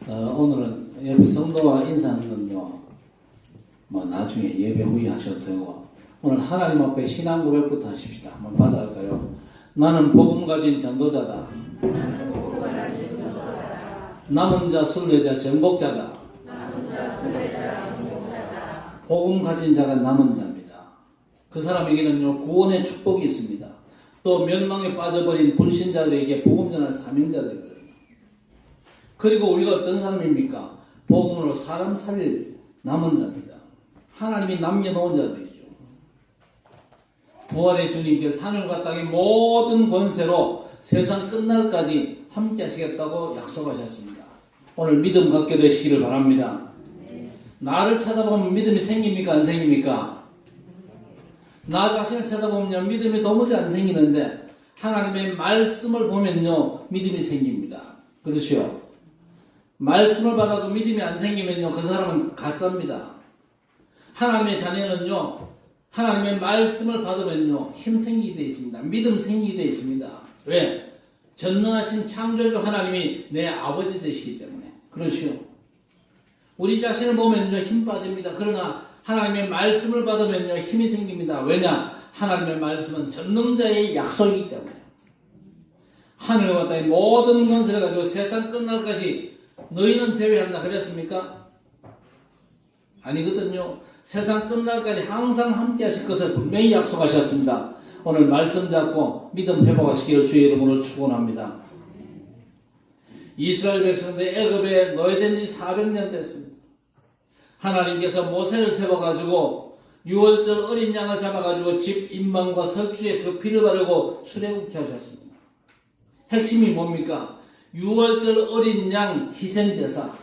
오늘은 옆에 성도와 인사하는 건요, 뭐 나중에 예배 후에 하셔도 되고, 오늘 하나님 앞에 신앙 고백부터 하십시다. 한번 받아갈까요? 나는 복음 가진 전도자다. 남은 자, 순례자, 정복자다. 복음 가진 자가 남은 자입니다. 그 사람에게는요, 구원의 축복이 있습니다. 또 멸망에 빠져버린 불신자들에게 복음 전할 사명자들이거든요. 그리고 우리가 어떤 사람입니까? 복음으로 사람 살릴 남은 자입니다. 하나님이 남겨놓은 자들이죠. 부활의 주님께서 하늘과 땅의 모든 권세로 세상 끝날까지 함께 하시겠다고 약속하셨습니다. 오늘 믿음 갖게 되시기를 바랍니다. 나를 쳐다보면 믿음이 생깁니까? 안 생깁니까? 나 자신을 쳐다보면 믿음이 도무지 안 생기는데 하나님의 말씀을 보면요, 믿음이 생깁니다. 그렇죠? 말씀을 받아도 믿음이 안 생기면요, 그 사람은 가짜입니다. 하나님의 자녀는요, 하나님의 말씀을 받으면요, 힘 생기게 되어 있습니다. 믿음 생기게 되어 있습니다. 왜? 전능하신 창조주 하나님이 내 아버지 되시기 때문에. 그렇죠? 우리 자신을 보면요, 힘 빠집니다. 그러나 하나님의 말씀을 받으면요, 힘이 생깁니다. 왜냐? 하나님의 말씀은 전능자의 약속이기 때문에. 하늘과 땅의 모든 권세를 가지고 세상 끝날까지 너희는 제외한다 그랬습니까? 아니거든요. 세상 끝날까지 항상 함께 하실 것을 분명히 약속하셨습니다. 오늘 말씀 잡고 믿음 회복하시기를 주의 이름으로 축원합니다. 이스라엘 백성들 애굽에 노예된 지 400년 됐습니다. 하나님께서 모세를 세워가지고 6월절 어린 양을 잡아가지고 집 임망과 설주에 그 피를 바르고 출애굽케 하셨습니다. 핵심이 뭡니까? 6월절 어린 양 희생제사.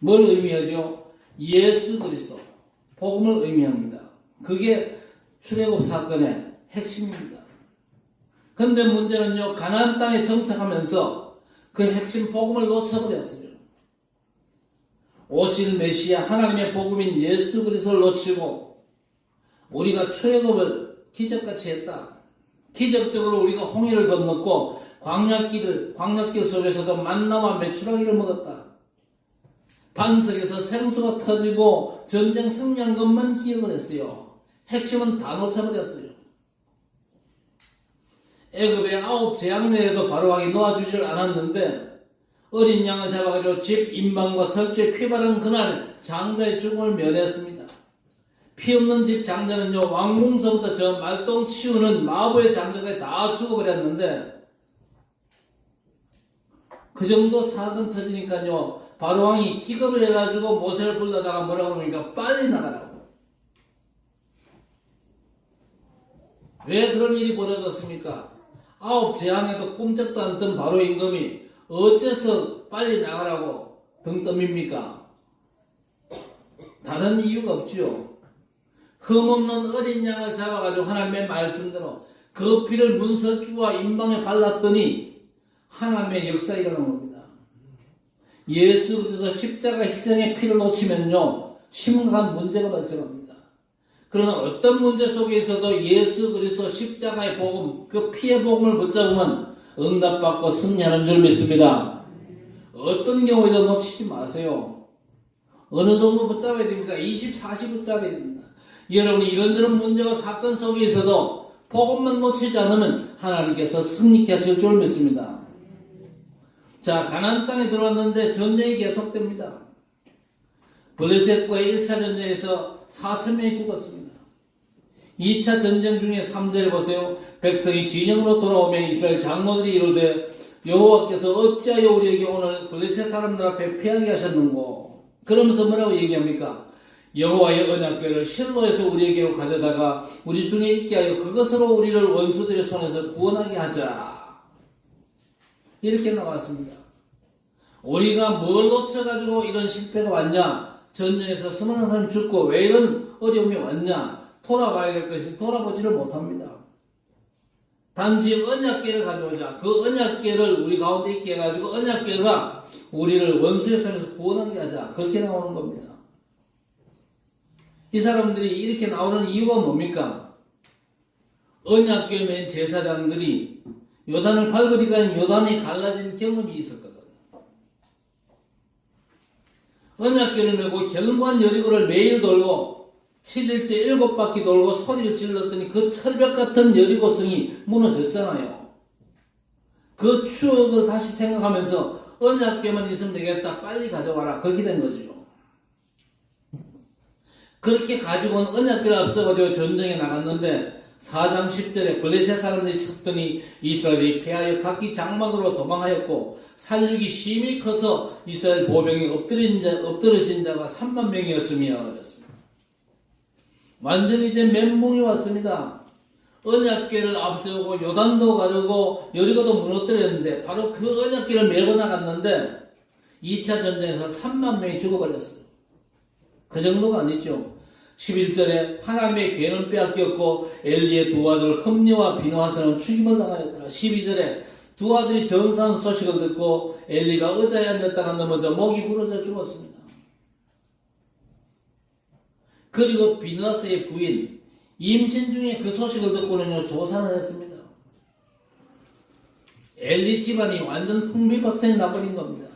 뭘 의미하죠? 예수 그리스도, 복음을 의미합니다. 그게 출애굽 사건의 핵심입니다. 그런데 문제는요, 가나안 땅에 정착하면서 그 핵심 복음을 놓쳐버렸어요. 오실 메시아 하나님의 복음인 예수 그리스도를 놓치고 우리가 출애굽을 기적같이 했다. 기적적으로 우리가 홍해를 건넜고 광야길 속에서도 만나와 메추라기를 먹었다. 반석에서 생수가 터지고 전쟁 승리한 것만 기억을 했어요. 핵심은 다 놓쳐버렸어요. 애굽에 9 재앙이 내려도 바로왕이 놓아주질 않았는데 어린 양을 잡아가지고 집 임방과 설주에 피 바른 그날 장자의 죽음을 면했습니다. 피 없는 집 장자는요, 왕궁서부터 저 말똥 치우는 마부의 장자까지 다 죽어버렸는데 그 정도 사건 터지니까요, 바로왕이 기겁을 해가지고 모세를 불러다가 뭐라고 합니까? 빨리 나가라고. 왜 그런 일이 벌어졌습니까? 9 재앙에도 꿈쩍도 않던 바로 임금이 어째서 빨리 나가라고 등 떠밉니까? 다른 이유가 없지요. 흠없는 어린 양을 잡아가지고 하나님의 말씀대로 그 피를 문설주와 임방에 발랐더니 하나님의 역사가 일어난 겁니다. 예수 그리스도 십자가 희생의 피를 놓치면요, 심각한 문제가 발생합니다. 그러나 어떤 문제 속에 있어도 예수 그리스도 십자가의 복음, 그 피의 복음을 붙잡으면 응답받고 승리하는 줄 믿습니다. 어떤 경우에도 놓치지 마세요. 어느 정도 붙잡아야 됩니까? 24시 붙잡아야 됩니다. 여러분이 이런저런 문제와 사건 속에 있어도 복음만 놓치지 않으면 하나님께서 승리케 하실 줄 믿습니다. 자, 가나안 땅에 들어왔는데 전쟁이 계속됩니다. 블레셋과의 1차 전쟁에서 4,000명이 죽었습니다. 2차 전쟁 중에 3절에 보세요. 백성이 진영으로 돌아오며 이스라엘 장로들이 이르되 여호와께서 어찌하여 우리에게 오늘 블레셋 사람들 앞에 패하게 하셨는고. 그러면서 뭐라고 얘기합니까? 여호와의 언약궤를 실로에서 우리에게로 가져다가 우리 중에 있게 하여 그것으로 우리를 원수들의 손에서 구원하게 하자. 이렇게 나왔습니다. 우리가 뭘 놓쳐가지고 이런 실패가 왔냐? 전쟁에서 수많은 사람이 죽고 왜 이런 어려움이 왔냐? 돌아봐야 될 것이 돌아보지를 못합니다. 단지 언약궤를 가져오자. 그 언약궤를 우리 가운데 있게 해가지고 언약궤가 우리를 원수의 손에서 구원하게 하자. 그렇게 나오는 겁니다. 이 사람들이 이렇게 나오는 이유가 뭡니까? 언약궤 맨 제사장들이 요단을 밟으니까 요단이 갈라진 경험이 있었거든요. 언약궤를 메고 견고한 여리고를 매일 돌고 7일째 7바퀴 돌고 소리를 질렀더니 그 철벽 같은 여리고성이 무너졌잖아요. 그 추억을 다시 생각하면서 언약궤만 있으면 되겠다. 빨리 가져와라. 그렇게 된 거죠. 그렇게 가지고 온 언약궤를 앞서가지고 전쟁에 나갔는데 4장 10절에 블레셋 사람들이 쳤더니 이스라엘이 패하여 각기 장막으로 도망하였고 살육이 심히 커서 이스라엘 보병이 엎드러진 자가 3만 명이었으며 그랬습니다. 완전히 이제 멘붕이 왔습니다. 언약궤를 앞세우고 요단도 가르고 여리고도 무너뜨렸는데 바로 그 언약궤를 메고 나갔는데 2차 전쟁에서 3만 명이 죽어버렸어요. 그 정도가 아니죠. 11절에 하나님의 궤는 빼앗겼고 엘리의 두 아들 흠니와 비느하스는 죽임을 당하였더라. 12절에 두 아들이 정상 소식을 듣고 엘리가 의자에 앉았다가 넘어져 목이 부러져 죽었습니다. 그리고 비느하스의 부인 임신 중에 그 소식을 듣고는요 조산을 했습니다. 엘리 집안이 완전 풍비박산이 나버린 겁니다.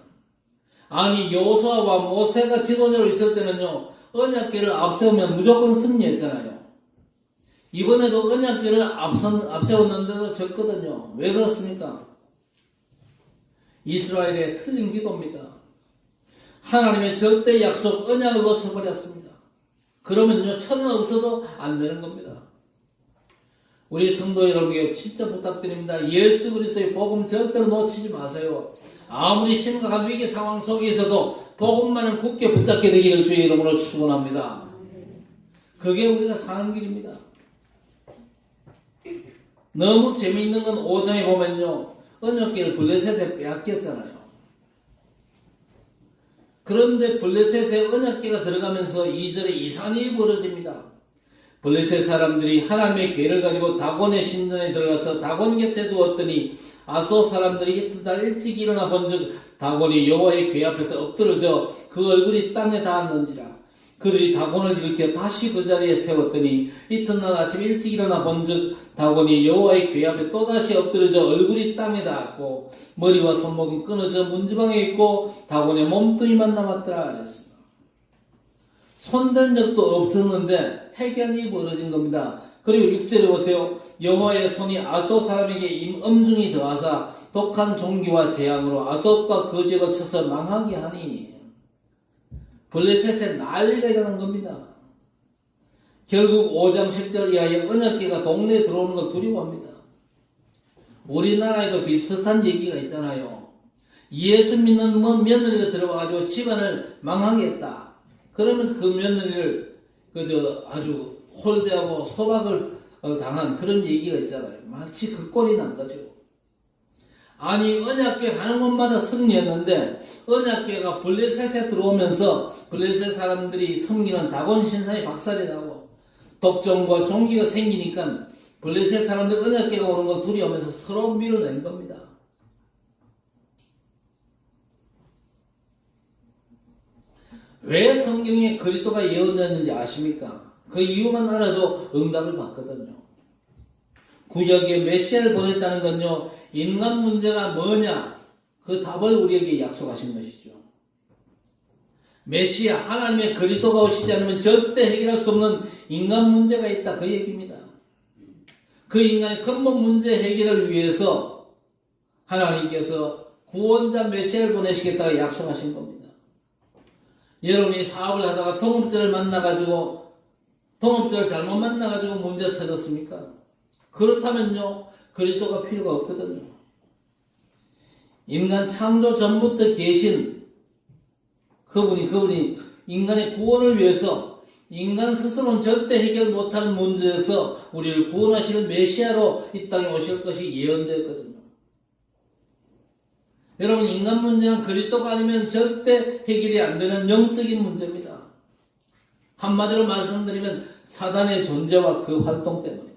아니 여호수아와 모세가 지도자로 있을 때는요 언약궤를 앞세우면 무조건 승리했잖아요. 이번에도 언약궤를 앞세웠는데도 졌거든요. 왜 그렇습니까? 이스라엘의 틀린 기도입니다. 하나님의 절대 약속 언약을 놓쳐버렸습니다. 그러면요 천은 없어도 안 되는 겁니다. 우리 성도 여러분에게 진짜 부탁드립니다. 예수 그리스도의 복음 절대로 놓치지 마세요. 아무리 심각한 위기 상황 속에서도 복음만은 굳게 붙잡게 되기를 주의 이름으로 축원합니다. 그게 우리가 사는 길입니다. 너무 재미있는 건 5장에 보면요 언약궤를 블레셋에 빼앗겼잖아요. 그런데 블레셋에 언약궤가 들어가면서 2절에 이상한 일이 벌어집니다. 블레셋 사람들이 하나님의 궤를 가지고 다곤의 신전에 들어가서 다곤 곁에 두었더니 아소 사람들이 이튿날 일찍 일어나 본즉 다곤이 여호와의 궤 앞에서 엎드러져 그 얼굴이 땅에 닿았는지라. 그들이 다곤을 일으켜 다시 그 자리에 세웠더니 이튿날 아침 일찍 일어나 본즉 다곤이 여호와의 궤 앞에 또다시 엎드러져 얼굴이 땅에 닿았고 머리와 손목은 끊어져 문지방에 있고 다곤의 몸뚱이만 남았더라 그랬습니다. 손댄 적도 없었는데 해견이 벌어진 겁니다. 그리고 6절에 보세요. 여호와의 손이 아스돗 사람에게 엄중히 더하사 독한 종기와 재앙으로 아스돗과 그 지역을 쳐서 망하게 하니 블레셋에 난리가 일어난 겁니다. 결국 5장 10절 이하에 언약궤가 동네에 들어오는 걸 두려워합니다. 우리나라에도 비슷한 얘기가 있잖아요. 예수 믿는 며느리가 들어와가지고 집안을 망하게 했다. 그러면서 그 며느리를 아주 홀대하고 소박을 당한 그런 얘기가 있잖아요. 마치 그 꼴이 난 거죠. 아니 언약궤 가는 곳마다 승리했는데 언약궤가 블레셋에 들어오면서 블레셋 사람들이 섬기는 다곤 신상이 박살이 나고 독점과 종기가 생기니까 블레셋 사람들 언약궤가 오는 걸 두려워하면서 서로 밀어낸 겁니다. 왜 성경에 그리스도가 예언됐는지 아십니까? 그 이유만 알아도 응답을 받거든요. 구약에 메시아를 보냈다는 건요, 인간 문제가 뭐냐? 그 답을 우리에게 약속하신 것이죠. 메시아, 하나님의 그리스도가 오시지 않으면 절대 해결할 수 없는 인간 문제가 있다. 그 얘기입니다. 그 인간의 근본 문제 해결을 위해서 하나님께서 구원자 메시아를 보내시겠다고 약속하신 겁니다. 여러분이 사업을 하다가 동업자를 만나가지고 동업자를 잘못 만나가지고 문제 터졌습니까? 그렇다면요 그리스도가 필요가 없거든요. 인간 창조 전부터 계신 그분이 인간의 구원을 위해서 인간 스스로는 절대 해결 못하는 문제에서 우리를 구원하시는 메시아로 이 땅에 오실 것이 예언되었거든요. 여러분 인간 문제는 그리스도가 아니면 절대 해결이 안 되는 영적인 문제입니다. 한마디로 말씀드리면 사단의 존재와 그 활동 때문에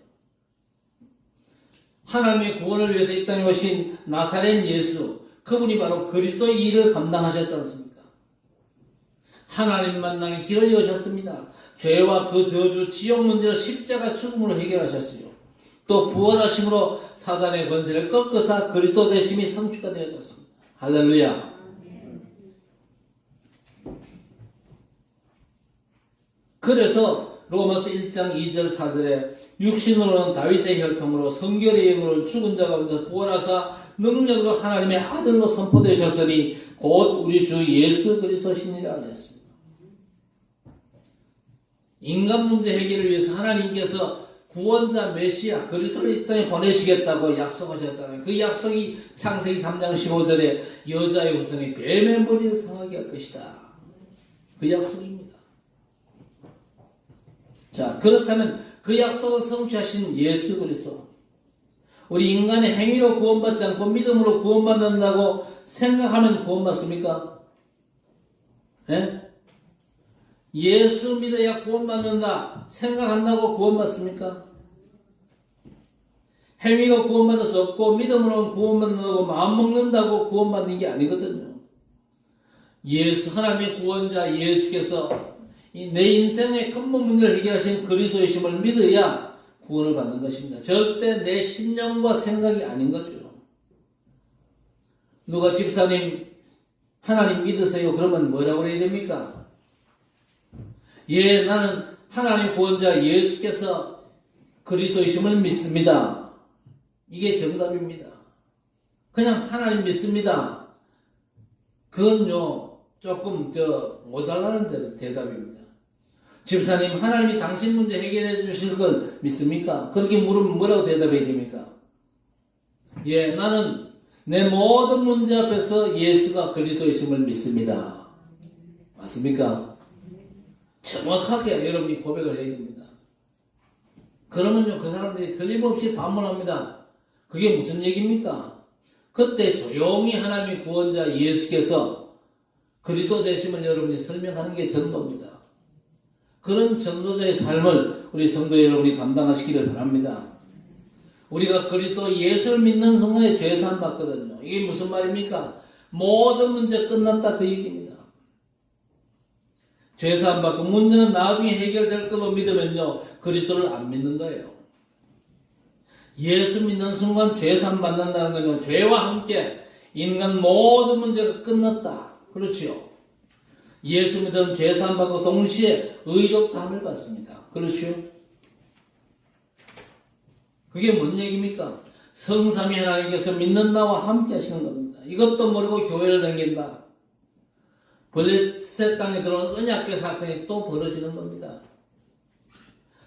하나님의 구원을 위해서 이 땅에 오신 나사렛 예수 그분이 바로 그리스도의 일을 감당하셨지 않습니까? 하나님 만나는 길을 여셨습니다. 죄와 그 저주 지옥 문제를 십자가 죽음으로 해결하셨어요. 또 부활하심으로 사단의 권세를 꺾으사 그리스도 되심이 성취가 되어졌습니다. 할렐루야. 그래서 로마서 1장 2절 4절에 육신으로는 다윗의 혈통으로 성결의 영으로 죽은 자 가운데 부활하사 능력으로 하나님의 아들로 선포되셨으니 곧 우리 주 예수 그리스도시니라 그랬습니다. 인간 문제 해결을 위해서 하나님께서 구원자 메시아 그리스도를 이 땅에 보내시겠다고 약속하셨잖아요. 그 약속이 창세기 3장 15절에 여자의 후손이 뱀의 머리를 상하게 할 것이다. 그 약속입니다. 자, 그렇다면 그 약속을 성취하신 예수 그리스도, 우리 인간의 행위로 구원받지 않고 믿음으로 구원받는다고 생각하면 구원받습니까? 예? 예수 믿어야 구원받는다 생각한다고 구원받습니까? 행위로 구원받을 수 없고 믿음으로 구원받는다고 마음먹는다고 구원받는 게 아니거든요. 하나님의 구원자 예수께서 내 인생의 근본 문제를 해결하신 그리스도이심을 믿어야 구원을 받는 것입니다. 절대 내 신념과 생각이 아닌 거죠. 누가 집사님 하나님 믿으세요? 그러면 뭐라고 해야 됩니까? 예, 나는 하나님 구원자 예수께서 그리스도이심을 믿습니다. 이게 정답입니다. 그냥 하나님 믿습니다. 그건요 조금 모자라는 대답입니다. 집사님 하나님이 당신 문제 해결해 주실 걸 믿습니까? 그렇게 물으면 뭐라고 대답해야 됩니까? 예, 나는 내 모든 문제 앞에서 예수가 그리스도이심을 믿습니다. 맞습니까? 정확하게 여러분이 고백을 해야 됩니다. 그러면요 그 사람들이 틀림없이 반문합니다. 그게 무슨 얘기입니까? 그때 조용히 하나님의 구원자 예수께서 그리스도 되심을 여러분이 설명하는 게 전도입니다. 그런 전도자의 삶을 우리 성도 여러분이 감당하시기를 바랍니다. 우리가 그리스도 예수를 믿는 순간에 죄사함 받거든요. 이게 무슨 말입니까? 모든 문제 끝났다 그 얘기입니다. 죄사함 받고 문제는 나중에 해결될 걸로 믿으면요 그리스도를 안 믿는 거예요. 예수 믿는 순간 죄사함 받는다는 것은 죄와 함께 인간 모든 문제가 끝났다. 그렇지요. 예수 믿으면 죄사함 받고 동시에 의롭다함을 받습니다. 그렇죠? 그게 뭔 얘기입니까? 성삼위 하나님께서 믿는 나와 함께 하시는 겁니다. 이것도 모르고 교회를 다닌다. 블레셋 땅에 들어온 언약궤 사건이 또 벌어지는 겁니다.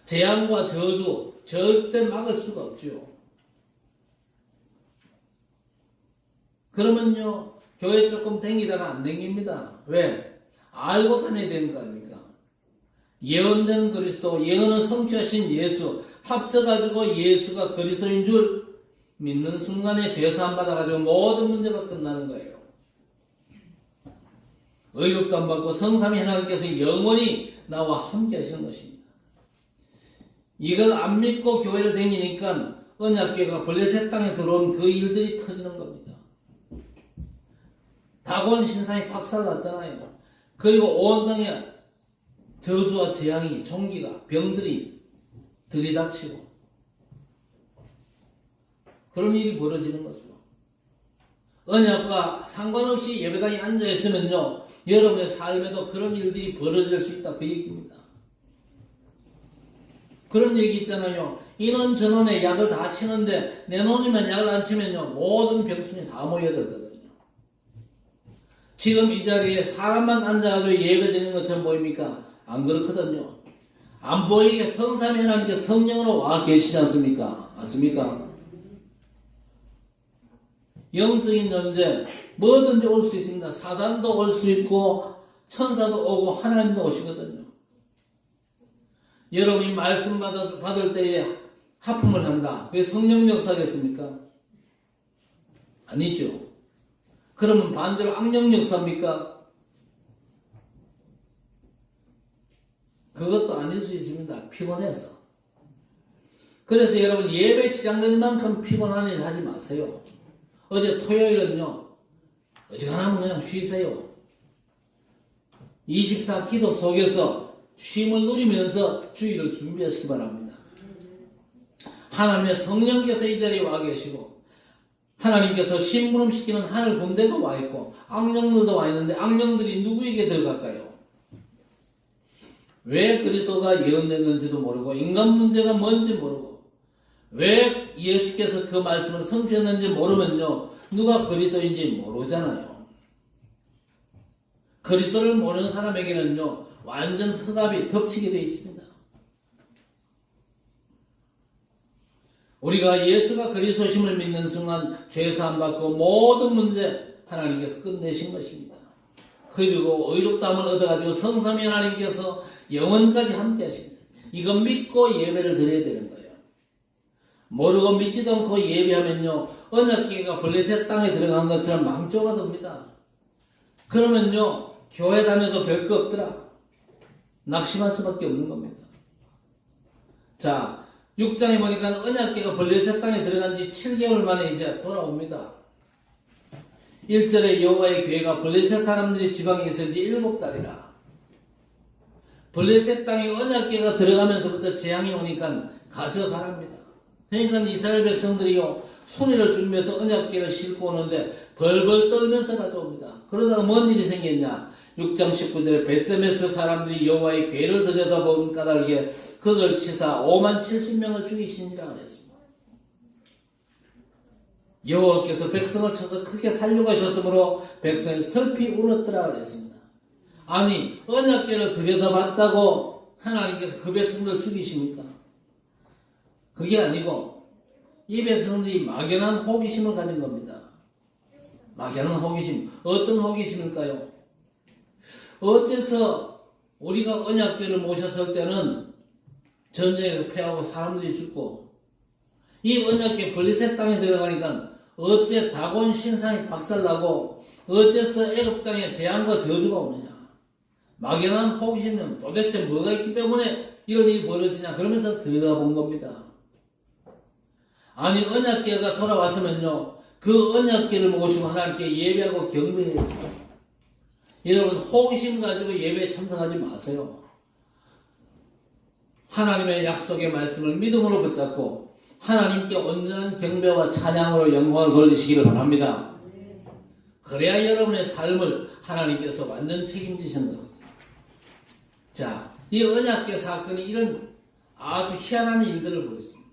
재앙과 저주 절대 막을 수가 없죠. 그러면요 교회 조금 댕기다가 안 댕깁니다. 왜? 알고 다녀야 되는 거 아닙니까? 예언된 그리스도, 예언을 성취하신 예수 합쳐가지고 예수가 그리스도인 줄 믿는 순간에 죄사함 받아가지고 모든 문제가 끝나는 거예요. 의롭다함 받고 성삼위 하나님께서 영원히 나와 함께 하시는 것입니다. 이걸 안 믿고 교회를 다니니까 언약궤가 블레셋 땅에 들어온 그 일들이 터지는 겁니다. 다곤 신상이 박살났잖아요. 그리고 온 땅에 저주와 재앙이, 총기가, 병들이 들이닥치고 그런 일이 벌어지는 거죠. 언약과 상관없이 예배당에 앉아있으면요 여러분의 삶에도 그런 일들이 벌어질 수 있다 그 얘기입니다. 그런 얘기 있잖아요. 인원 전원에 약을 다 치는데 내 놈이면 약을 안 치면요 모든 병충이 다 모여들거든요. 지금 이 자리에 사람만 앉아가지고 예배드리는 것처럼 보입니까? 안 그렇거든요. 안 보이게 성삼위 하나님께 성령으로 와 계시지 않습니까? 맞습니까? 영적인 존재 뭐든지 올 수 있습니다. 사단도 올 수 있고 천사도 오고 하나님도 오시거든요. 여러분이 말씀 받을 때에 하품을 한다. 그게 성령 역사겠습니까? 아니죠. 그러면 반대로 악령 역사입니까? 그것도 아닐 수 있습니다. 피곤해서. 그래서 여러분 예배 지장될 만큼 피곤한 일 하지 마세요. 어제 토요일은요 어지간하면 그냥 쉬세요. 24 기도 속에서 쉼을 누리면서 주일을 준비하시기 바랍니다. 하나님의 성령께서 이 자리에 와 계시고 하나님께서 심부름시키는 하늘 군대도 와 있고 악령들도 와 있는데 악령들이 누구에게 들어갈까요? 왜 그리스도가 예언됐는지도 모르고 인간 문제가 뭔지 모르고 왜 예수께서 그 말씀을 성취했는지 모르면요 누가 그리스도인지 모르잖아요. 그리스도를 모르는 사람에게는요 완전 흑암이 덮치게 되어 있습니다. 우리가 예수가 그리스도심을 믿는 순간 죄사함 받고 모든 문제 하나님께서 끝내신 것입니다. 그리고 의롭다함을 얻어가지고 성삼위 하나님께서 영원까지 함께 하십니다. 이거 믿고 예배를 드려야 되는 거예요. 모르고 믿지도 않고 예배하면요 언약궤가 블레셋 땅에 들어간 것처럼 망조가 됩니다. 그러면요 교회 다녀도 별거 없더라 낙심할 수밖에 없는 겁니다. 자 6장에 보니까 언약궤가 블레셋 땅에 들어간 지 7개월 만에 이제 돌아옵니다. 1절에 여호와의 궤가 블레셋 사람들이 지방에 있은 지 7달이라. 블레셋 땅에 언약궤가 들어가면서부터 재앙이 오니까 가져가랍니다. 그러니까 이스라엘 백성들이요 소리를 주면서 언약궤를 싣고 오는데 벌벌 떨면서 가져옵니다. 그러다가 뭔 일이 생겼냐? 6장 19절에 베세메스 사람들이 여호와의 궤를 들여다본 까닭에 그들 치사 5만 70명을 죽이시니라 그랬습니다. 여호와께서 백성을 쳐서 크게 살려가셨으므로 백성이 슬피 울었더라 그랬습니다. 아니 언약궤를 들여다봤다고 하나님께서 그 백성들 죽이십니까? 그게 아니고 이 백성들이 막연한 호기심을 가진 겁니다. 막연한 호기심. 어떤 호기심일까요? 어째서 우리가 언약궤를 모셨을 때는 전쟁에서 패하고 사람들이 죽고 이 언약궤 블레셋 땅에 들어가니까 어째 다곤 신상이 박살나고 어째서 애굽 땅에 재앙과 저주가 오느냐. 막연한 호기심은 도대체 뭐가 있기 때문에 이런 일이 벌어지냐 그러면서 들여다본 겁니다. 아니 언약궤가 돌아왔으면요 그 언약궤를 모시고 하나님께 예배하고 경배해야죠. 여러분 호기심 가지고 예배에 참석하지 마세요. 하나님의 약속의 말씀을 믿음으로 붙잡고 하나님께 온전한 경배와 찬양으로 영광을 돌리시기를 바랍니다. 그래야 여러분의 삶을 하나님께서 완전 책임지시는 거예요. 자, 이 언약궤 사건이 이런 아주 희한한 일들을 벌였습니다.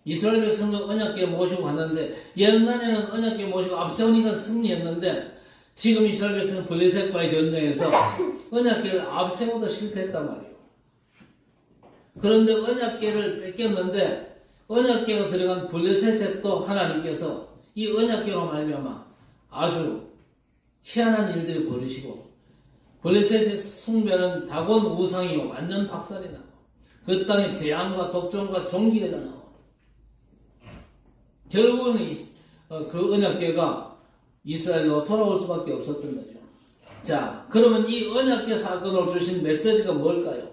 이스라엘 백성도 언약궤 모시고 갔는데 옛날에는 언약궤 모시고 앞세우니까 승리했는데 지금 이스라엘 백성은 블레셋과의 전쟁에서 언약궤를 앞세우도 실패했단 말이에요. 그런데 언약궤를 뺏겼는데 언약궤가 들어간 블레셋에 또 하나님께서 이 언약궤로 말미암아 아주 희한한 일들을 벌이시고 블레셋의 숭배는 다곤 우상이 완전 박살이 나고 그 땅에 재앙과 독종과 종기가 일어나고 결국은 그 언약궤가 이스라엘로 돌아올 수밖에 없었던 거죠. 자, 그러면 이 언약궤 사건으로 주신 메시지가 뭘까요?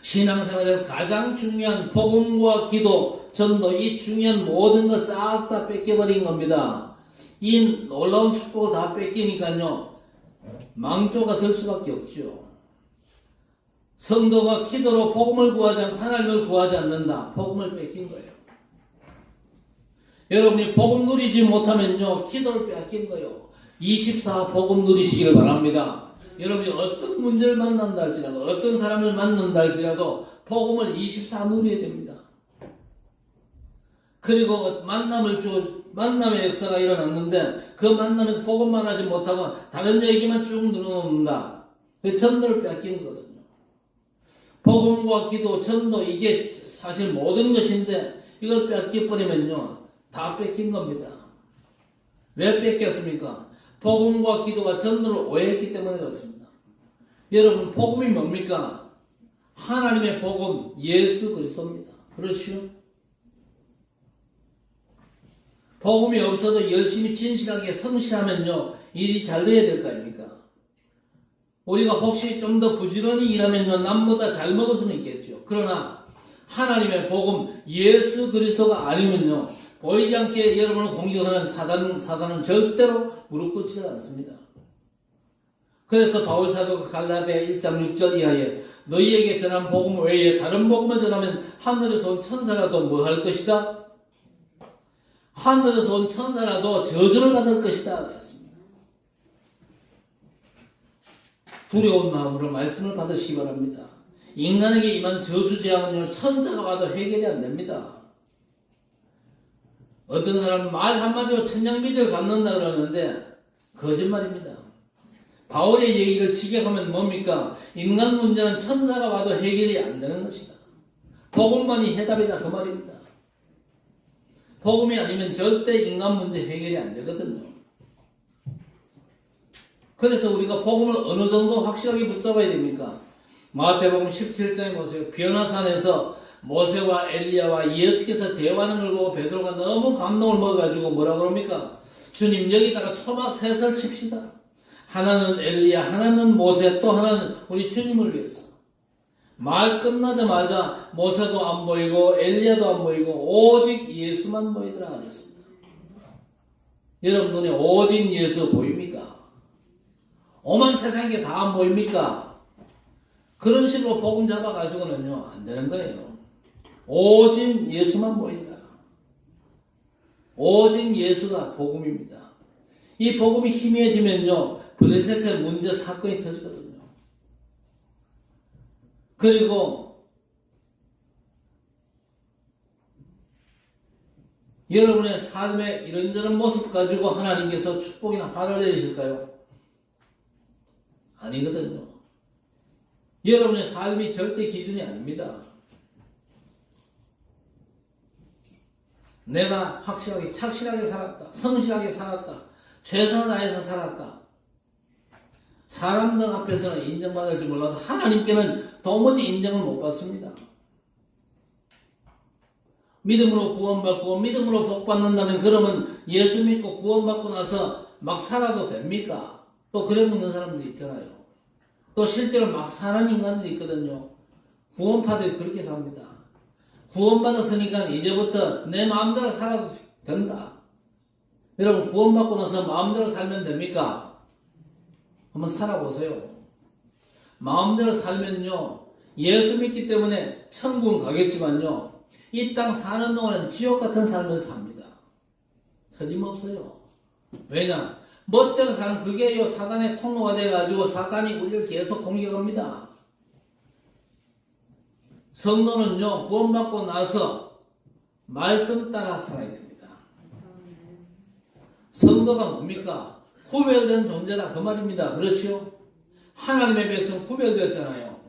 신앙생활에서 가장 중요한 복음과 기도, 전도, 이 중요한 모든 것 싹 다 뺏겨버린 겁니다. 이 놀라운 축복을 다 뺏기니까요 망조가 될 수밖에 없죠. 성도가 기도로 복음을 구하지 않고 하나님을 구하지 않는다. 복음을 뺏긴 거예요. 여러분이 복음 누리지 못하면요 기도를 뺏긴 거예요. 24 복음 누리시기를 바랍니다. 여러분이 어떤 문제를 만난다 할지라도 어떤 사람을 만난다 할지라도 복음을 24 누려야 됩니다. 그리고 만남의 역사가 일어났는데 그 만남에서 복음만 하지 못하고 다른 얘기만 쭉 늘어놓는다. 그 전도를 뺏기는 거거든요. 복음과 기도, 전도 이게 사실 모든 것인데 이걸 뺏겨버리면요 다 뺏긴 겁니다. 왜 뺏겼습니까? 복음과 기도가 전도를 오해했기 때문에 그렇습니다. 여러분 복음이 뭡니까? 하나님의 복음 예수 그리스도입니다. 그렇죠? 복음이 없어도 열심히 진실하게 성실하면요 일이 잘 돼야 될 거 아닙니까? 우리가 혹시 좀 더 부지런히 일하면요 남보다 잘 먹을 수는 있겠죠. 그러나 하나님의 복음 예수 그리스도가 아니면요 보이지 않게 여러분을 공격하는 사단은 절대로 무릎 꿇지 않습니다. 그래서 바울 사도가 갈라디아 1장 6절 이하에 너희에게 전한 복음 외에 다른 복음을 전하면 하늘에서 온 천사라도 뭐 할 것이다? 하늘에서 온 천사라도 저주를 받을 것이다 그랬습니다. 두려운 마음으로 말씀을 받으시기 바랍니다. 인간에게 임한 저주재앙은요, 천사가 와도 해결이 안 됩니다. 어떤 사람은 말 한마디로 천냥빚을 갚는다 그러는데 거짓말입니다. 바울의 얘기를 직역하면 뭡니까? 인간 문제는 천사가 와도 해결이 안 되는 것이다. 복음만이 해답이다 그 말입니다. 복음이 아니면 절대 인간 문제 해결이 안 되거든요. 그래서 우리가 복음을 어느 정도 확실하게 붙잡아야 됩니까? 마태복음 17장에 보세요. 변화산에서 모세와 엘리야와 예수께서 대화하는 걸 보고 베드로가 너무 감동을 먹어가지고 뭐라 그럽니까? 주님 여기다가 초막 셋을 칩시다. 하나는 엘리야, 하나는 모세, 또 하나는 우리 주님을 위해서. 말 끝나자마자 모세도 안 보이고 엘리야도 안 보이고 오직 예수만 보이더라 그랬습니다. 여러분 눈에 오직 예수 보입니까? 오만 세상에 다 안 보입니까? 그런 식으로 복음 잡아가지고는요 안 되는 거예요. 오직 예수만 보이더라. 오직 예수가 복음입니다. 이 복음이 희미해지면요 블레셋의 문제 사건이 터지거든요. 그리고 여러분의 삶의 이런저런 모습 가지고 하나님께서 축복이나 화를 내리실까요? 아니거든요. 여러분의 삶이 절대 기준이 아닙니다. 내가 확실하게 착실하게 살았다. 성실하게 살았다. 최선을 다해서 살았다. 사람들 앞에서는 인정받을지 몰라도 하나님께는 도무지 인정을 못 받습니다. 믿음으로 구원받고 믿음으로 복받는다면 그러면 예수 믿고 구원받고 나서 막 살아도 됩니까? 또 그래 묻는 사람들이 있잖아요. 또 실제로 막 사는 인간들이 있거든요. 구원파들이 그렇게 삽니다. 구원받았으니까 이제부터 내 마음대로 살아도 된다. 여러분 구원받고 나서 마음대로 살면 됩니까? 한번 살아보세요. 마음대로 살면요 예수 믿기 때문에 천국은 가겠지만요 이 땅 사는 동안은 지옥 같은 삶을 삽니다. 틀림없어요. 왜냐? 멋대로 사는 그게 사단의 통로가 돼가지고 사단이 우리를 계속 공격합니다. 성도는요 구원받고 나서 말씀 따라 살아야 됩니다. 성도가 뭡니까? 구별된 존재다 그 말입니다. 그렇죠? 하나님의 백성은 구별되었잖아요.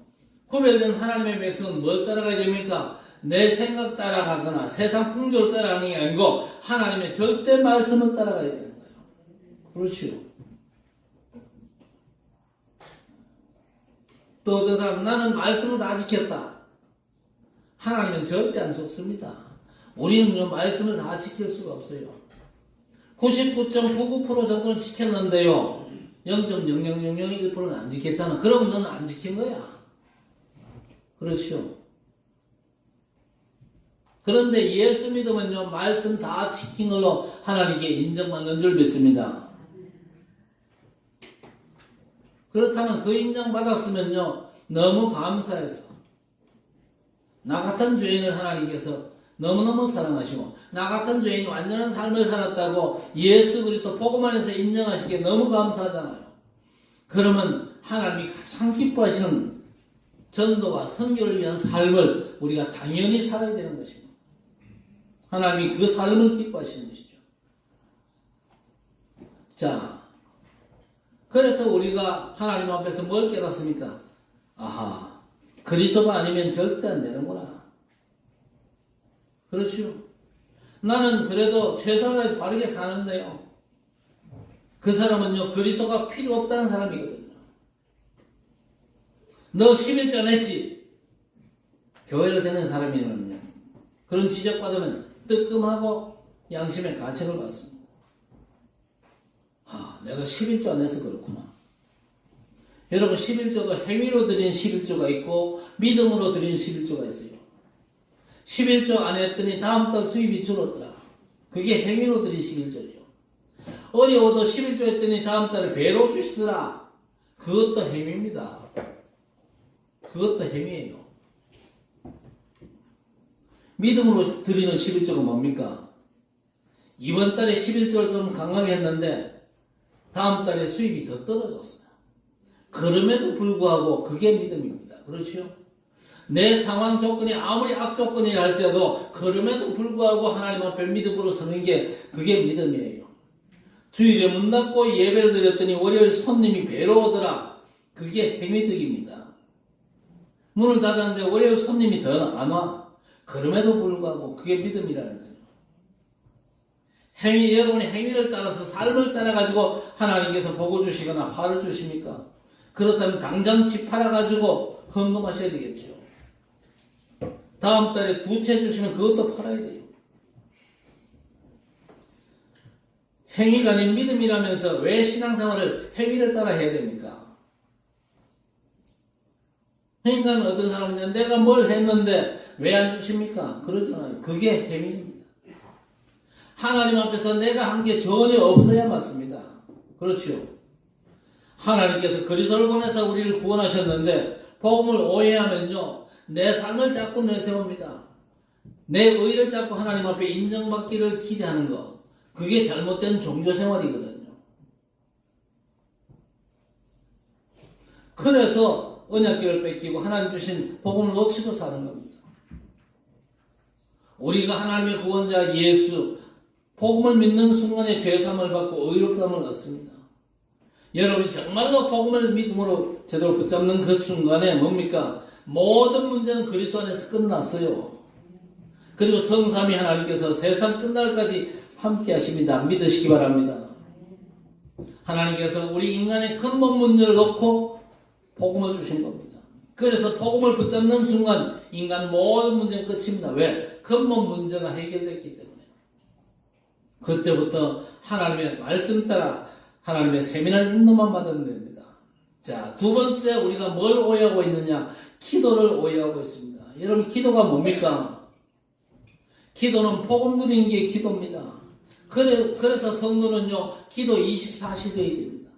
구별된 하나님의 백성은 뭘 따라가야 됩니까? 내 생각 따라가거나 세상 풍조를 따라가는 게 아니고 하나님의 절대 말씀을 따라가야 되는 거예요. 그렇죠? 또 어떤 사람 나는 말씀을 다 지켰다. 하나님은 절대 안 속습니다. 우리는요 말씀을 다 지킬 수가 없어요. 99.99% 정도는 지켰는데요 0.00001%는 안 지켰잖아. 그러면 너는 안 지킨 거야. 그렇죠? 그런데 예수 믿으면요 말씀 다 지킨 걸로 하나님께 인정받는 줄 믿습니다. 그렇다면 그 인정받았으면요 너무 감사해서 나 같은 죄인을 하나님께서 너무너무 사랑하시고 나 같은 죄인이 완전한 삶을 살았다고 예수 그리스도 복음 안에서 인정하시기에 너무 감사하잖아요. 그러면 하나님이 가장 기뻐하시는 전도와 선교를 위한 삶을 우리가 당연히 살아야 되는 것입니다. 하나님이 그 삶을 기뻐하시는 것이죠. 자, 그래서 우리가 하나님 앞에서 뭘 깨닫습니까? 아하, 그리스도가 아니면 절대 안 되는구나. 그렇죠? 나는 그래도 최선을 다해서 바르게 사는데요. 그 사람은요, 그리스도가 필요 없다는 사람이거든요. 너 11조 안 했지? 교회를 다니는 사람이면요. 그런 지적받으면 뜨끔하고 양심의 가책을 받습니다. 아, 내가 11조 안 해서 그렇구나. 여러분, 11조도 행위로 드린 11조가 있고, 믿음으로 드린 11조가 있어요. 11조 안 했더니 다음 달 수입이 줄었더라. 그게 행위로 드린 11조죠. 어려워도 11조 했더니 다음 달에 배로 주시더라. 그것도 행위입니다. 그것도 행위예요. 믿음으로 드리는 11조가 뭡니까? 이번 달에 11조를 좀 강하게 했는데 다음 달에 수입이 더 떨어졌어요. 그 그럼에도 불구하고 그게 믿음입니다. 그렇죠? 내 상황 조건이 아무리 악조건이라 할지라도 그럼에도 불구하고 하나님 앞에 믿음으로 서는 게 그게 믿음이에요. 주일에 문 닫고 예배를 드렸더니 월요일 손님이 배로 오더라. 그게 행위적입니다. 문을 닫았는데 월요일 손님이 더 안 와. 그럼에도 불구하고 그게 믿음이라는 거예요. 여러분이 행위를 따라서 삶을 따라가지고 하나님께서 복을 주시거나 화를 주십니까? 그렇다면 당장 집 팔아가지고 헌금하셔야 되겠죠. 다음 달에 2채 주시면 그것도 팔아야 돼요. 행위가 아닌 믿음이라면서 왜 신앙생활을 행위를 따라 해야 됩니까? 행위는 어떤 사람은 내가 뭘 했는데 왜 안 주십니까? 그러잖아요. 그게 행위입니다. 하나님 앞에서 내가 한 게 전혀 없어야 맞습니다. 그렇죠. 하나님께서 그리스도를 보내서 우리를 구원하셨는데 복음을 오해하면요, 내 삶을 자꾸 내세웁니다. 내 의를 자꾸 하나님 앞에 인정받기를 기대하는 것, 그게 잘못된 종교생활이거든요. 그래서 언약궤를 뺏기고 하나님 주신 복음을 놓치고 사는 겁니다. 우리가 하나님의 구원자 예수 복음을 믿는 순간에 죄사함을 받고 의롭다함을 얻습니다. 여러분이 정말로 복음을 믿음으로 제대로 붙잡는 그 순간에 뭡니까? 모든 문제는 그리스도 안에서 끝났어요. 그리고 성삼위 하나님께서 세상 끝날까지 함께 하십니다. 믿으시기 바랍니다. 하나님께서 우리 인간의 근본 문제를 놓고 복음을 주신 겁니다. 그래서 복음을 붙잡는 순간 인간 모든 문제는 끝입니다. 왜? 근본 문제가 해결됐기 때문에. 그때부터 하나님의 말씀 따라 하나님의 세밀한 인도만 받으면 됩니다. 자, 두 번째 우리가 뭘 오해하고 있느냐? 기도를 오해하고 있습니다. 여러분, 기도가 뭡니까? 기도는 복음 누리는 게 기도입니다. 그래서 성도는요, 기도 24시대에 됩니다.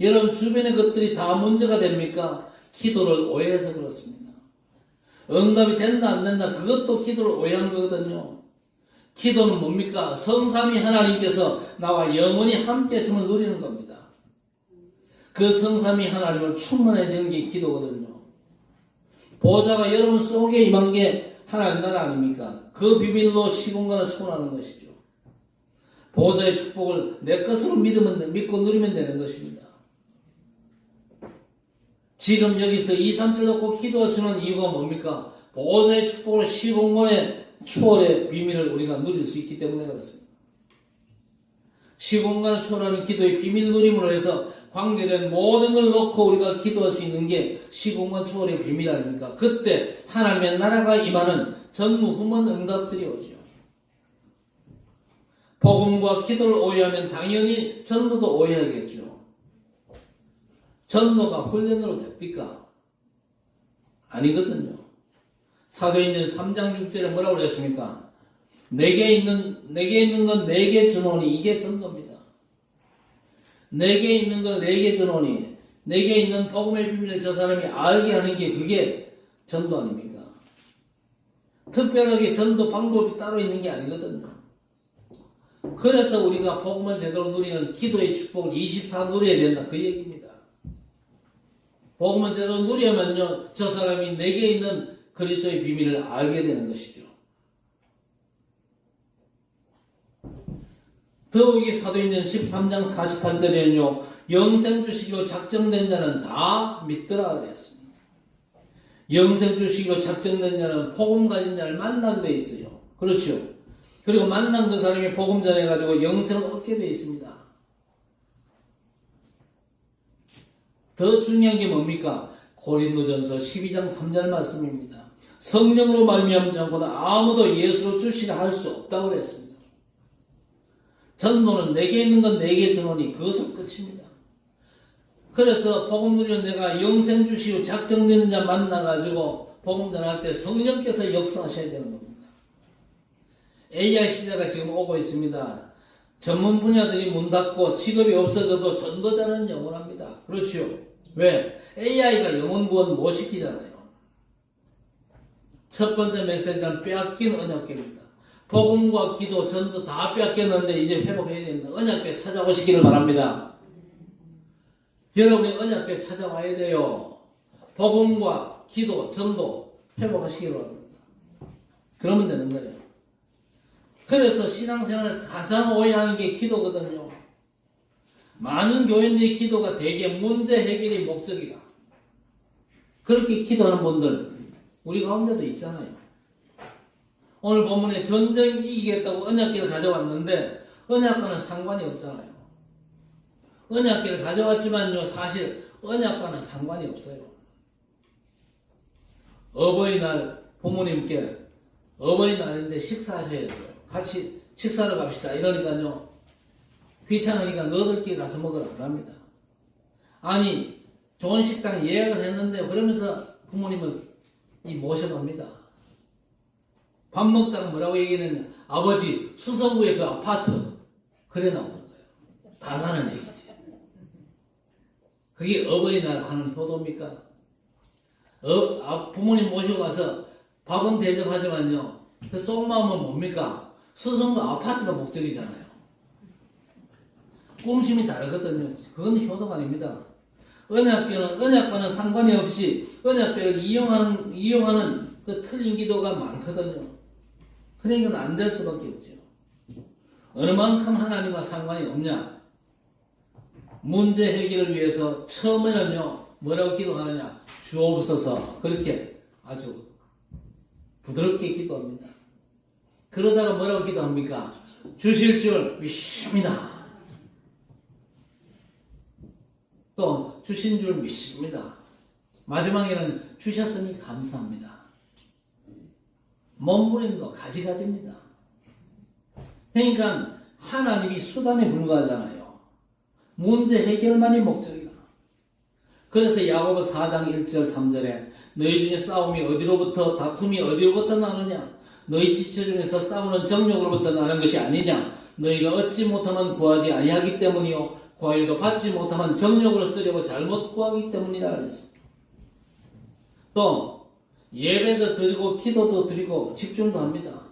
여러분, 주변의 것들이 다 문제가 됩니까? 기도를 오해해서 그렇습니다. 응답이 된다 안 된다, 그것도 기도를 오해한 거거든요. 기도는 뭡니까? 성삼위 하나님께서 나와 영원히 함께 하심을 누리는 겁니다. 그 성삼위 하나님을 충만해지는 게 기도거든요. 보좌가 여러분 속에 임한 게 하나님 나라 아닙니까? 그 비밀로 시공간을 초월하는 것이죠. 보좌의 축복을 내 것으로 믿고 누리면 되는 것입니다. 지금 여기서 2, 3절 놓고 기도하시는 이유가 뭡니까? 보좌의 축복을 시공간의 초월의 비밀을 우리가 누릴 수 있기 때문에 그렇습니다. 시공간을 초월하는 기도의 비밀 누림으로 해서 관계된 모든 걸 놓고 우리가 기도할 수 있는 게 시공간 초월의 비밀 아닙니까? 그때 하나님의 나라가 임하는 전무후무한 응답들이 오죠. 복음과 기도를 오해하면 당연히 전도도 오해하겠죠. 전도가 훈련으로 됩니까? 아니거든요. 사도행전 3장 6절에 뭐라고 그랬습니까? 내게 있는 건 내게 주노니 이게 전도입니다. 내게 있는 걸 내게 주노니, 내게 있는 복음의 비밀을 저 사람이 알게 하는 게 그게 전도 아닙니까? 특별하게 전도 방법이 따로 있는 게 아니거든요. 그래서 우리가 복음을 제대로 누리는 기도의 축복을 24 누려야 된다, 그 얘기입니다. 복음을 제대로 누려면요, 저 사람이 내게 있는 그리스도의 비밀을 알게 되는 것이죠. 더욱이 사도행전 13장 48절에는요, 영생 주시기로 작정된 자는 다 믿더라 그랬습니다. 영생 주시기로 작정된 자는 복음 가진 자를 만나게 돼 있어요. 그렇죠. 그리고 만난 그 사람이 복음 전해가지고 영생을 얻게 돼 있습니다. 더 중요한 게 뭡니까? 고린도전서 12장 3절 말씀입니다. 성령으로 말미암지 않고는 아무도 예수로 주시라 할 수 없다고 그랬습니다. 전도는 내게 있는 건 내게 주노니 그것은 끝입니다. 그래서 복음 누리는 내가 영생 주시고 작정된 자 만나가지고 복음 전할 때 성령께서 역사하셔야 되는 겁니다. AI 시대가 지금 오고 있습니다. 전문 분야들이 문 닫고 직업이 없어져도 전도자는 영원합니다. 그렇죠. 왜? AI가 영혼 구원 못 시키잖아요. 첫 번째 메시지는 빼앗긴 언약궤입니다. 복음과 기도, 전도 다 빼앗겼는데 이제 회복해야 됩니다. 언약궤 찾아오시기를 바랍니다. 여러분이 언약궤 찾아와야 돼요. 복음과 기도, 전도 회복하시기 바랍니다. 그러면 되는 거예요. 그래서 신앙생활에서 가장 오해하는 게 기도거든요. 많은 교인들의 기도가 대개 문제 해결이 목적이다. 그렇게 기도하는 분들 우리 가운데도 있잖아요. 오늘 본문에 전쟁 이기겠다고 언약궤를 가져왔는데 언약과는 상관이 없잖아요. 언약궤를 가져왔지만요, 사실 언약과는 상관이 없어요. 어버이날 부모님께 어버이날인데 식사하셔야죠. 같이 식사를 갑시다. 이러니까요, 귀찮으니까 너들끼리 가서 먹으라 그럽니다. 아니, 좋은 식당 예약을 했는데 그러면서 부모님을 모셔갑니다. 밥 먹다가 뭐라고 얘기했느냐, 아버지 수성구의 그 아파트 그래 나오는 거예요. 단단한 얘기지. 그게 어버이날 하는 효도입니까? 부모님 모시고 가서 밥은 대접하지만요, 그 속마음은 뭡니까? 수성구 아파트가 목적이잖아요. 꿈심이 다르거든요. 그건 효도가 아닙니다. 언약궤는 언약과는 상관이 없이 언약궤를 이용하는 그 틀린 기도가 많거든요. 그러니까 안 될 수밖에 없죠. 어느 만큼 하나님과 상관이 없냐? 문제 해결을 위해서 처음에는요, 뭐라고 기도하느냐? 주옵소서. 그렇게 아주 부드럽게 기도합니다. 그러다가 뭐라고 기도합니까? 주실 줄 믿습니다. 또 주신 줄 믿습니다. 마지막에는 주셨으니 감사합니다. 몸부림도 가지가지입니다. 그러니까 하나님이 수단에 불과하잖아요. 문제 해결만이 목적이다. 그래서 야고보 4장 1절 3절에 너희 중에 싸움이 어디로부터, 다툼이 어디로부터 나느냐? 너희 지체 중에서 싸우는 정욕으로부터 나는 것이 아니냐? 너희가 얻지 못하면 구하지 아니하기 때문이요, 구하여도 받지 못하면 정욕으로 쓰려고 잘못 구하기 때문이라 그랬습니다. 또 예배도 드리고 기도도 드리고 집중도 합니다.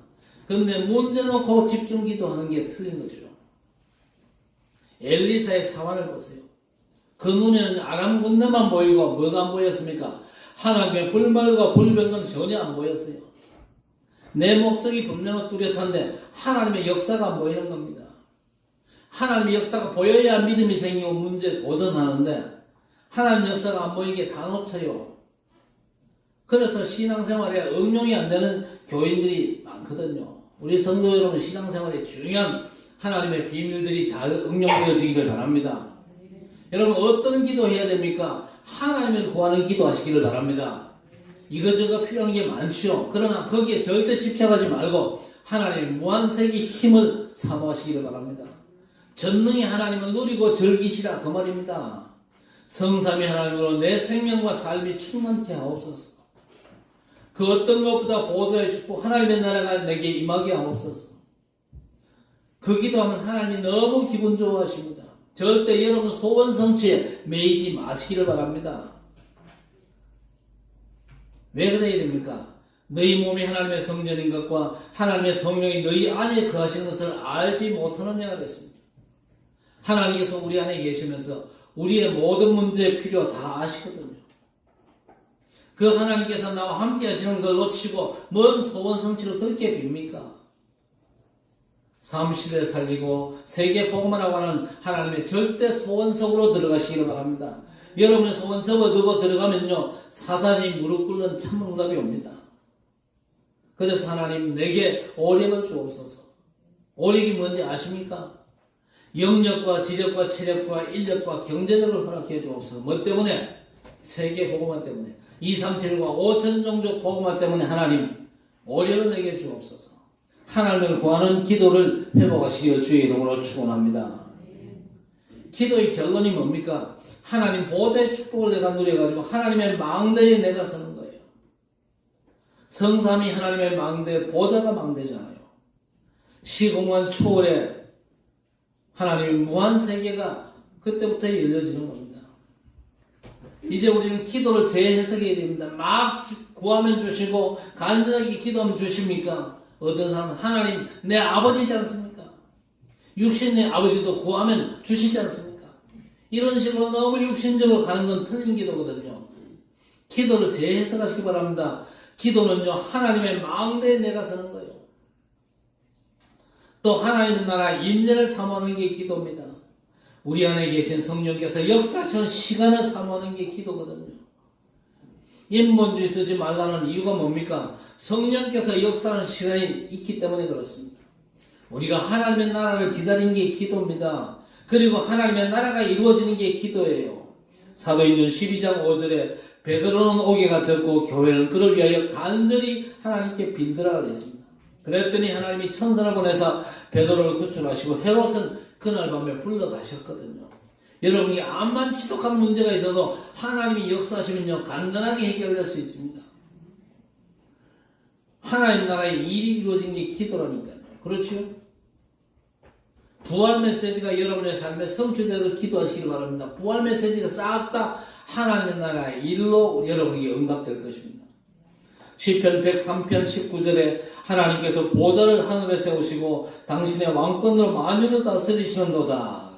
그런데 문제 놓고 집중 기도하는 게 틀린 거죠. 엘리사의 사환을 보세요. 그 눈에는 아람 군대만 보이고 뭐가 안 보였습니까? 하나님의 불말과 불병은 전혀 안 보였어요. 내 목적이 분명하고 뚜렷한데 하나님의 역사가 안 보이는 겁니다. 하나님의 역사가 보여야 믿음이 생기고 문제에 도전하는데 하나님의 역사가 안 보이게 다 놓쳐요. 그래서 신앙생활에 응용이 안 되는 교인들이 많거든요. 우리 성도 여러분, 신앙생활에 중요한 하나님의 비밀들이 잘 응용되어지기를 바랍니다. 여러분, 어떤 기도해야 됩니까? 하나님을 구하는 기도하시기를 바랍니다. 이것저것 필요한 게 많죠. 그러나 거기에 절대 집착하지 말고 하나님의 무한세기 힘을 사모하시기를 바랍니다. 전능의 하나님을 누리고 즐기시라, 그 말입니다. 성삼위 하나님으로 내 생명과 삶이 충만케 하옵소서. 그 어떤 것보다 보좌의 축복, 하나님의 나라가 내게 임하게 하옵소서. 그 기도하면 하나님이 너무 기분 좋아하십니다. 절대 여러분 소원 성취에 매이지 마시기를 바랍니다. 왜 그래야 됩니까? 너희 몸이 하나님의 성전인 것과 하나님의 성령이 너희 안에 거하시는 것을 알지 못하는 자가 됐습니다. 하나님께서 우리 안에 계시면서 우리의 모든 문제 필요 다 아시거든요. 그 하나님께서 나와 함께 하시는 걸 놓치고 뭔 소원 성취를 그렇게 빕니까? 삶시대 살리고 세계 복음하라고 하는 하나님의 절대 소원 속으로 들어가시기를 바랍니다. 여러분의 소원 접어두고 들어가면요, 사단이 무릎 꿇는 참응답이 옵니다. 그래서 하나님, 내게 오력을 주옵소서. 오력이 뭔지 아십니까? 영력과 지력과 체력과 인력과 경제력을 허락해 주옵소서. 뭐 때문에? 세계 복음화 때문에. 237과 5천 종족 복음화 때문에 하나님 오력을 내게 주옵소서. 하나님을 구하는 기도를 회복하시기를 주의 이름으로 축원합니다. 기도의 결론이 뭡니까? 하나님 보좌의 축복을 내가 누려가지고 하나님의 망대에 내가 서는 거예요. 성삼위 하나님의 망대, 보좌가 망대잖아요. 시공간 초월에 하나님의 무한세계가 그때부터 열려지는 겁니다. 이제 우리는 기도를 재해석해야 됩니다. 막 구하면 주시고 간절하게 기도하면 주십니까? 어떤 사람은 하나님 내 아버지지 않습니까? 육신의 아버지도 구하면 주시지 않습니까? 이런 식으로 너무 육신적으로 가는 건 틀린 기도거든요. 기도를 재해석하시기 바랍니다. 기도는요, 하나님의 망대에 내가 서는 거예요. 또 하나님의 나라 인재를 사모하는 게 기도입니다. 우리 안에 계신 성령께서 역사하시는 시간을 사모하는 게 기도거든요. 인본주의 쓰지 말라는 이유가 뭡니까? 성령께서 역사하는 시간이 있기 때문에 그렇습니다. 우리가 하나님의 나라를 기다리는 게 기도입니다. 그리고 하나님의 나라가 이루어지는 게 기도예요. 사도행전 12장 5절에 베드로는 옥에 갇혔고 교회는 그를 위하여 간절히 하나님께 빌드라 그랬습니다. 그랬더니 하나님이 천사를 보내서 베드로를 구출하시고 헤롯은 그날 밤에 불러가셨거든요. 여러분이 암만 지독한 문제가 있어도 하나님이 역사하시면요, 간단하게 해결될 수 있습니다. 하나님 나라의 일이 이루어진 게 기도라니까요. 그렇죠? 부활 메시지가 여러분의 삶에 성취되도록 기도하시길 바랍니다. 부활 메시지가 싹 다 하나님의 나라의 일로 여러분에게 응답될 것입니다. 시편 103편 19절에 하나님께서 보좌를 하늘에 세우시고 당신의 왕권으로 만유를 다스리시는도다.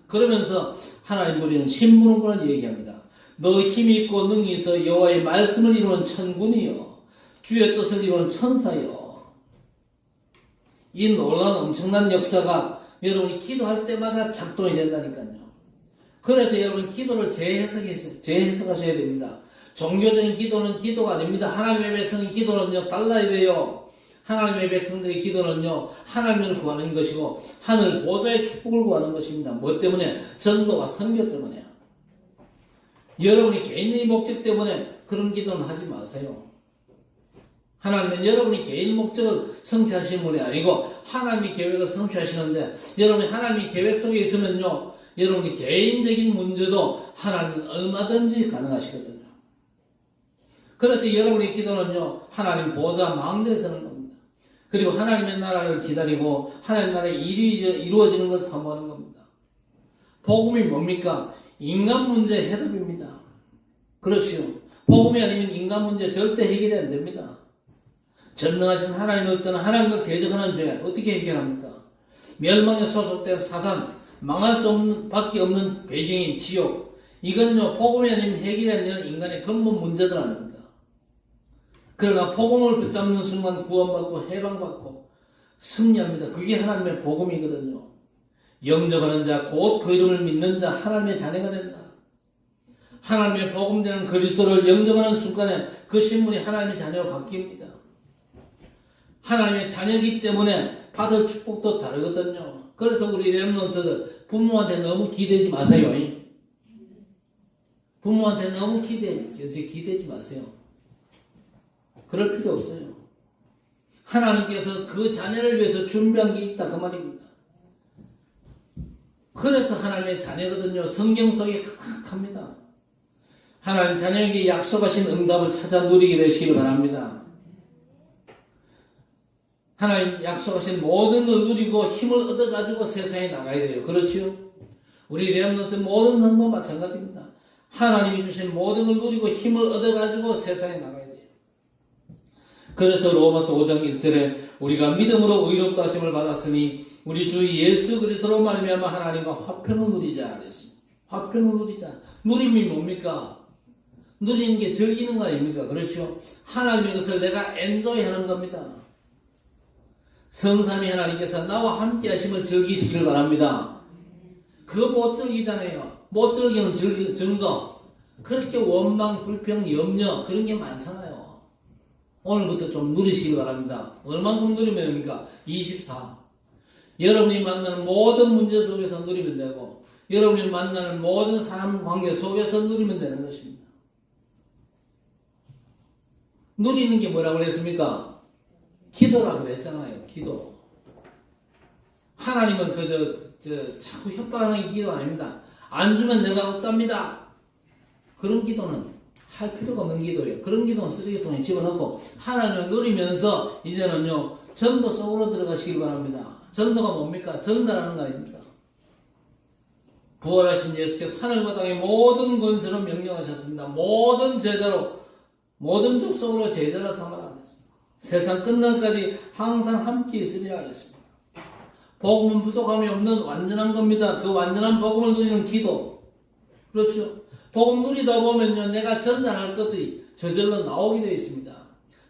그러면서 하나님 우리는 신분을 얘기합니다. 너 힘이 있고 능히 있어 여호와의 말씀을 이루는 천군이여 주의 뜻을 이루는 천사여. 이 놀라운 엄청난 역사가 여러분이 기도할 때마다 작동이 된다니까요. 그래서 여러분 기도를 재해석하셔야 됩니다. 종교적인 기도는 기도가 아닙니다. 하나님의 백성의 기도는요, 달라야 돼요. 하나님의 백성들의 기도는요, 하나님을 구하는 것이고 하늘 보좌의 축복을 구하는 것입니다. 뭐 때문에? 전도와 선교 때문에요. 여러분이 개인의 목적 때문에 그런 기도는 하지 마세요. 하나님은 여러분이 개인 목적을 성취하시는 분이 아니고 하나님이 계획을 성취하시는데, 여러분이 하나님이 계획 속에 있으면요, 여러분이 개인적인 문제도 하나님은 얼마든지 가능하시거든요. 그래서 여러분의 기도는요, 하나님 보좌 망대에 서는 겁니다. 그리고 하나님의 나라를 기다리고 하나님 나라의 일이 이루어지는 것을 사모하는 겁니다. 복음이 뭡니까? 인간 문제의 해답입니다. 그렇지요. 복음이 아니면 인간 문제 절대 해결이 안 됩니다. 전능하신 하나님의 어떤 하나님과 대적하는 죄 어떻게 해결합니까? 멸망에 소속된 사단, 망할 수 없는 밖에 없는 배경인 지옥, 이건요 복음이 아니면 해결이 안 되는 인간의 근본 문제들 아닙니까? 그러나 복음을 붙잡는 순간 구원받고 해방받고 승리합니다. 그게 하나님의 복음이거든요. 영접하는 자, 곧 그 이름을 믿는 자, 하나님의 자녀가 된다. 하나님의 복음되는 그리스도를 영접하는 순간에 그 신분이 하나님의 자녀로 바뀝니다. 하나님의 자녀이기 때문에 받을 축복도 다르거든요. 그래서 우리 렘넌트들 부모한테 너무 기대지 마세요. 부모한테 너무 기대지 마세요. 그럴 필요 없어요. 하나님께서 그 자녀를 위해서 준비한 게 있다 그 말입니다. 그래서 하나님의 자녀거든요. 성경 속에 각각합니다. 하나님 자녀에게 약속하신 응답을 찾아 누리게 되시길 바랍니다. 하나님 약속하신 모든 걸 누리고 힘을 얻어가지고 세상에 나가야 돼요. 그렇지요? 우리 렘넌트 모든 성도 마찬가지입니다. 하나님이 주신 모든 걸 누리고 힘을 얻어가지고 세상에 나가야 돼요. 그래서 로마서 5장 1절에 우리가 믿음으로 의롭다 하심을 받았으니 우리 주 예수 그리스도로 말미암아 하나님과 화평을 누리자 그랬습니다. 화평을 누리자. 누림이 뭡니까? 누리는 게 즐기는 거 아닙니까? 그렇죠? 하나님의 것을 내가 엔조이 하는 겁니다. 성삼위 하나님께서 나와 함께 하심을 즐기시기를 바랍니다. 그거 못 즐기잖아요. 못 즐기는 증거. 그렇게 원망, 불평, 염려 그런 게 많잖아요. 오늘부터 좀 누리시기 바랍니다. 얼만큼 누리면 됩니까? 24. 여러분이 만나는 모든 문제 속에서 누리면 되고 여러분이 만나는 모든 사람 관계 속에서 누리면 되는 것입니다. 누리는 게 뭐라고 그랬습니까? 기도라고 그랬잖아요. 기도. 하나님은 자꾸 협박하는 기도 아닙니다. 안 주면 내가 어쩝니다. 그런 기도는 할 필요가 없는 기도예요. 그런 기도는 쓰레기통에 집어넣고 하나님을 누리면서 이제는요 전도 속으로 들어가시길 바랍니다. 전도가 뭡니까? 전달하는 거 아닙니까? 부활하신 예수께서 하늘과 땅의 모든 권세로 명령하셨습니다. 모든 제자로 모든 족속으로 제자라 삼아라 하셨습니다. 세상 끝날까지 항상 함께 있으리라 하셨습니다. 복음은 부족함이 없는 완전한 겁니다. 그 완전한 복음을 누리는 기도. 그렇죠? 복음 누리다 보면요, 내가 전달할 것들이 저절로 나오게 되어 있습니다.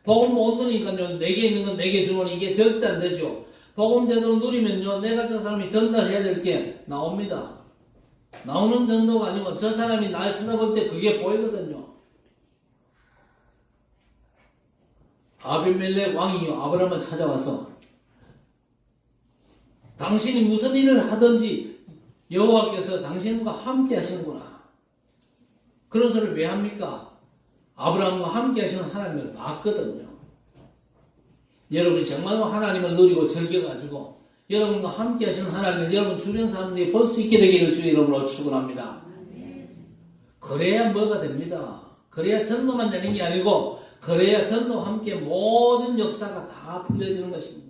복음 못 누리니까요, 내게 있는 건 내게 주면 이게 절대 안 되죠. 복음 제대로 누리면요, 내가 저 사람이 전달해야 될 게 나옵니다. 나오는 정도가 아니고 저 사람이 날 쳐다볼 때 그게 보이거든요. 아비멜렉 왕이 아브라함을 찾아와서 당신이 무슨 일을 하든지 여호와께서 당신과 함께 하시는구나. 그런 소리를 왜 합니까? 아브라함과 함께 하시는 하나님을 봤거든요. 여러분이 정말로 하나님을 누리고 즐겨가지고 여러분과 함께 하시는 하나님을 여러분 주변 사람들이 볼 수 있게 되기를 주의 이름으로 축원합니다. 그래야 뭐가 됩니다. 그래야 전도만 되는 게 아니고 그래야 전도와 함께 모든 역사가 다 풀려지는 것입니다.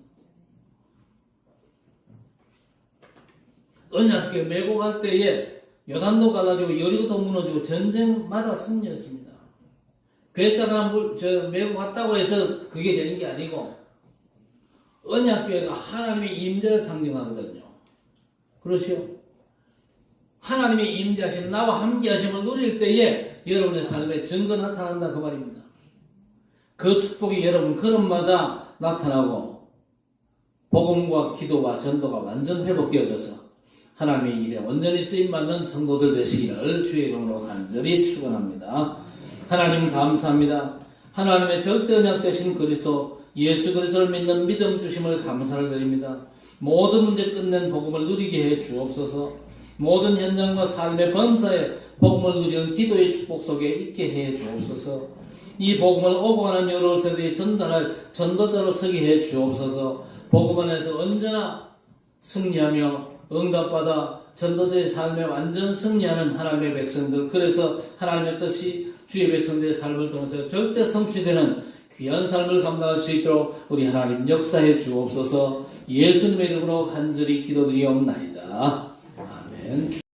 언약궤 메고 갈 때에 요단도 가가지고 여리고도 무너지고 전쟁마다 승리했습니다. 괴짜가 메고 갔다고 해서 그게 되는 게 아니고 언약궤가 하나님의 임재를 상징하거든요. 그렇죠? 하나님의 임재하심, 나와 함께 하심을 누릴 때에 여러분의 삶에 증거 나타난다 그 말입니다. 그 축복이 여러분 걸음마다 나타나고 복음과 기도와 전도가 완전 회복되어져서 하나님의 일에 온전히 쓰임받는 성도들 되시기를 주의 이름으로 간절히 축원합니다. 하나님 감사합니다. 하나님의 절대 언약 되신 그리스도 예수 그리스도를 믿는 믿음 주심을 감사를 드립니다. 모든 문제 끝낸 복음을 누리게 해 주옵소서. 모든 현장과 삶의 범사에 복음을 누리는 기도의 축복 속에 있게 해 주옵소서. 이 복음을 오고 가는 여러 세대에 전달할 전도자로 서게 해 주옵소서. 복음 안에서 언제나 승리하며 응답받아 전도자의 삶에 완전 승리하는 하나님의 백성들, 그래서 하나님의 뜻이 주의 백성들의 삶을 통해서 절대 성취되는 귀한 삶을 감당할 수 있도록 우리 하나님 역사해 주옵소서. 예수님의 이름으로 간절히 기도드리옵나이다. 아멘.